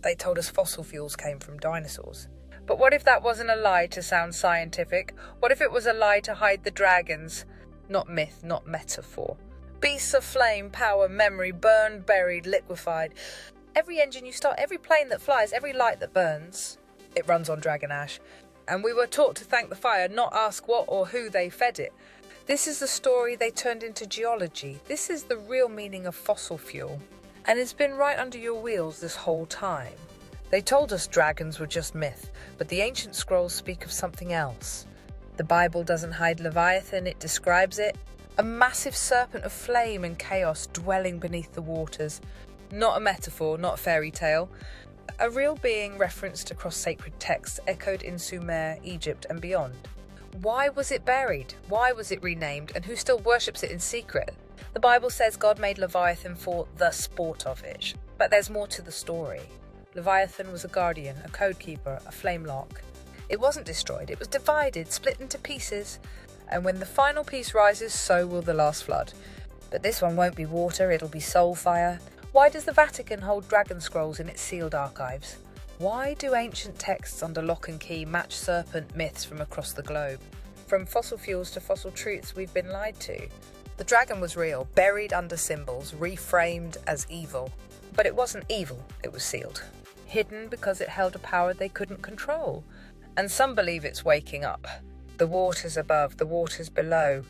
They told us fossil fuels came from dinosaurs. But what if that wasn't a lie to sound scientific? What if it was a lie to hide the dragons? Not myth, not metaphor. Beasts of flame, power, memory, burned, buried, liquefied. Every engine you start, every plane that flies, every light that burns, it runs on dragon ash. And we were taught to thank the fire, not ask what or who they fed it. This is the story they turned into geology. This is the real meaning of fossil fuel. And it's been right under your wheels this whole time. They told us dragons were just myth, but the ancient scrolls speak of something else. The Bible doesn't hide Leviathan, it describes it. A massive serpent of flame and chaos dwelling beneath the waters. Not a metaphor, not a fairy tale. A real being referenced across sacred texts, echoed in Sumer, Egypt and beyond. Why was it buried? Why was it renamed? And who still worships it in secret? The Bible says God made Leviathan for the sport of it. But there's more to the story. Leviathan was a guardian, a code keeper, a flame lock. It wasn't destroyed, it was divided, split into pieces. And when the final piece rises, so will the last flood. But this one won't be water, it'll be soul fire. Why does the Vatican hold dragon scrolls in its sealed archives? Why do ancient texts under lock and key match serpent myths from across the globe? From fossil fuels to fossil truths, we've been lied to. The dragon was real, buried under symbols, reframed as evil. But it wasn't evil, it was sealed. Hidden because it held a power they couldn't control. And some believe it's waking up. The waters above, the waters below.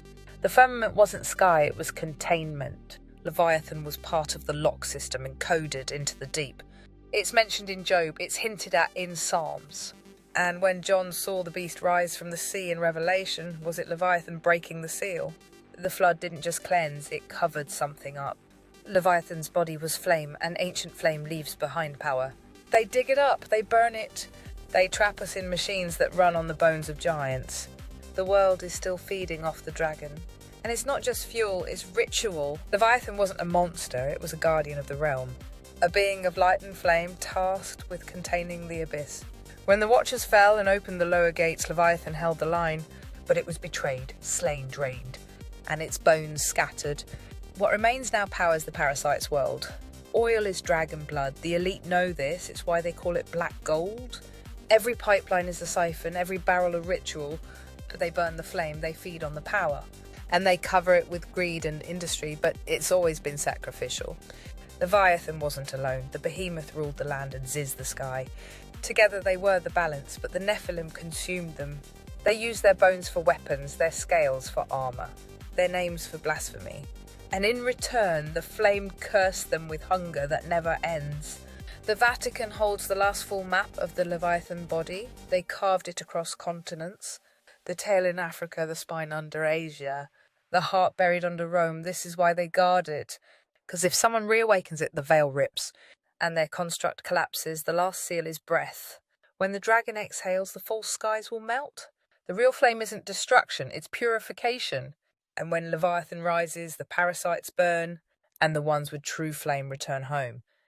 The firmament wasn't sky, it was containment. Leviathan was part of the lock system encoded into the deep. It's mentioned in Job, it's hinted at in Psalms. And when John saw the beast rise from the sea in Revelation, was it Leviathan breaking the seal? The flood didn't just cleanse, it covered something up. Leviathan's body was flame, and ancient flame leaves behind power. They dig it up, they burn it. They trap us in machines that run on the bones of giants. The world is still feeding off the dragon. And it's not just fuel, it's ritual. Leviathan wasn't a monster, it was a guardian of the realm. A being of light and flame tasked with containing the abyss. When the watchers fell and opened the lower gates, Leviathan held the line. But it was betrayed, slain, drained. And its bones scattered. What remains now powers the parasite's world. Oil is dragon blood. The elite know this. It's why they call it black gold. Every pipeline is a siphon, every barrel a ritual. They burn the flame, they feed on the power. And they cover it with greed and industry, but it's always been sacrificial. Leviathan wasn't alone. The behemoth ruled the land and Ziz the sky. Together they were the balance, but the Nephilim consumed them. They used their bones for weapons, their scales for armour, their names for blasphemy. And in return, the flame cursed them with hunger that never ends. The Vatican holds the last full map of the Leviathan body. They carved it across continents. The tail in Africa, the spine under Asia, the heart buried under Rome. This is why they guard it. Because if someone reawakens it, the veil rips, and their construct collapses. The last seal is breath. When the dragon exhales, the false skies will melt. The real flame isn't destruction, it's purification. And when Leviathan rises, the parasites burn, and the ones with true flame return home.